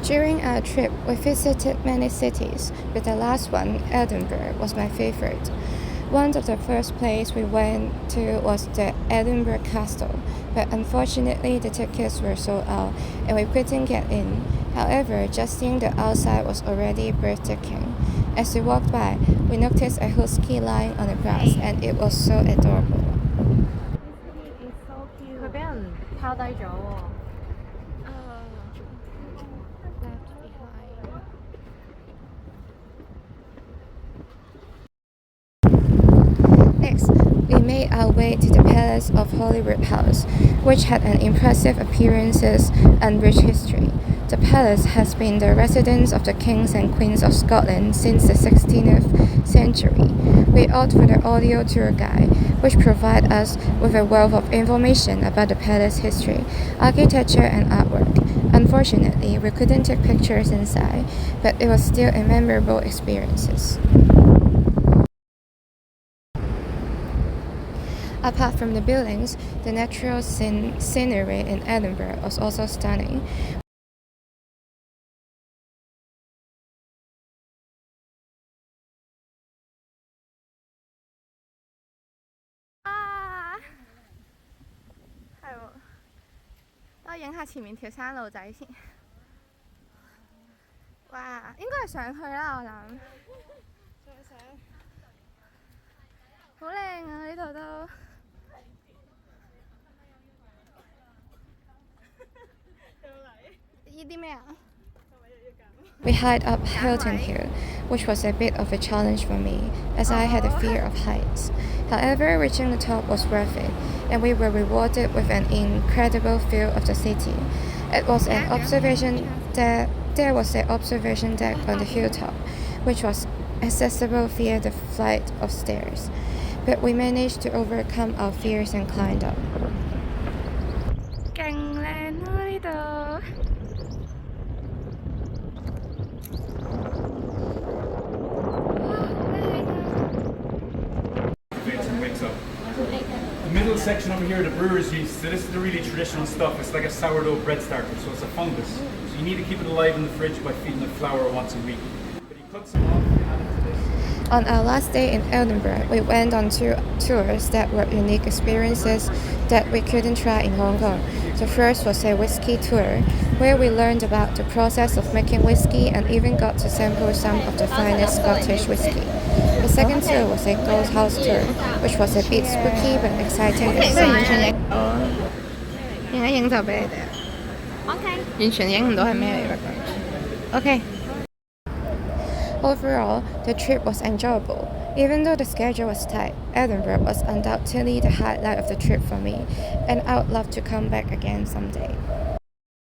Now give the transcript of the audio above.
During our trip, we visited many cities, but the last one, Edinburgh, was my favorite. One of the first places we went to was the Edinburgh Castle, but unfortunately the tickets were sold out and we couldn't get in. However, just seeing the outside was already breathtaking. As we walked by, we noticed a husky lying on the grass and it was so adorable. Next, we made our way to the Palace of Holyrood House, which had an impressive appearances and rich history. The palace has been the residence of the kings and queens of Scotland since the 16th century. We opted for the audio tour guide, which provides us with a wealth of information about the palace history, architecture, and artwork. Unfortunately, we couldn't take pictures inside, but it was still a memorable experience. Apart from the buildings, the natural scenery in Edinburgh was also stunning. We hiked up Hilton Hill, which was a bit of a challenge for me, as I had a fear of heights. However, reaching the top was worth it, and we were rewarded with an incredible view of the city. There was an observation deck on the hilltop, which was accessible via the flight of stairs. But we managed to overcome our fears and climbed up. The middle section over here, the brewer's yeast. So this is the really traditional stuff. It's like a sourdough bread starter, so it's a fungus. So you need to keep it alive in the fridge by feeding it flour once a week. But you cut some off and add it to this. On our last day in Edinburgh, we went on two tours that were unique experiences that we couldn't try in Hong Kong. The first was a whiskey tour, where we learned about the process of making whiskey and even got to sample some of the finest Scottish whiskey. The second tour was a ghost house tour, which was a bit spooky but exciting at the same time. Okay. Overall, the trip was enjoyable. Even though the schedule was tight, Edinburgh was undoubtedly the highlight of the trip for me, and I would love to come back again someday.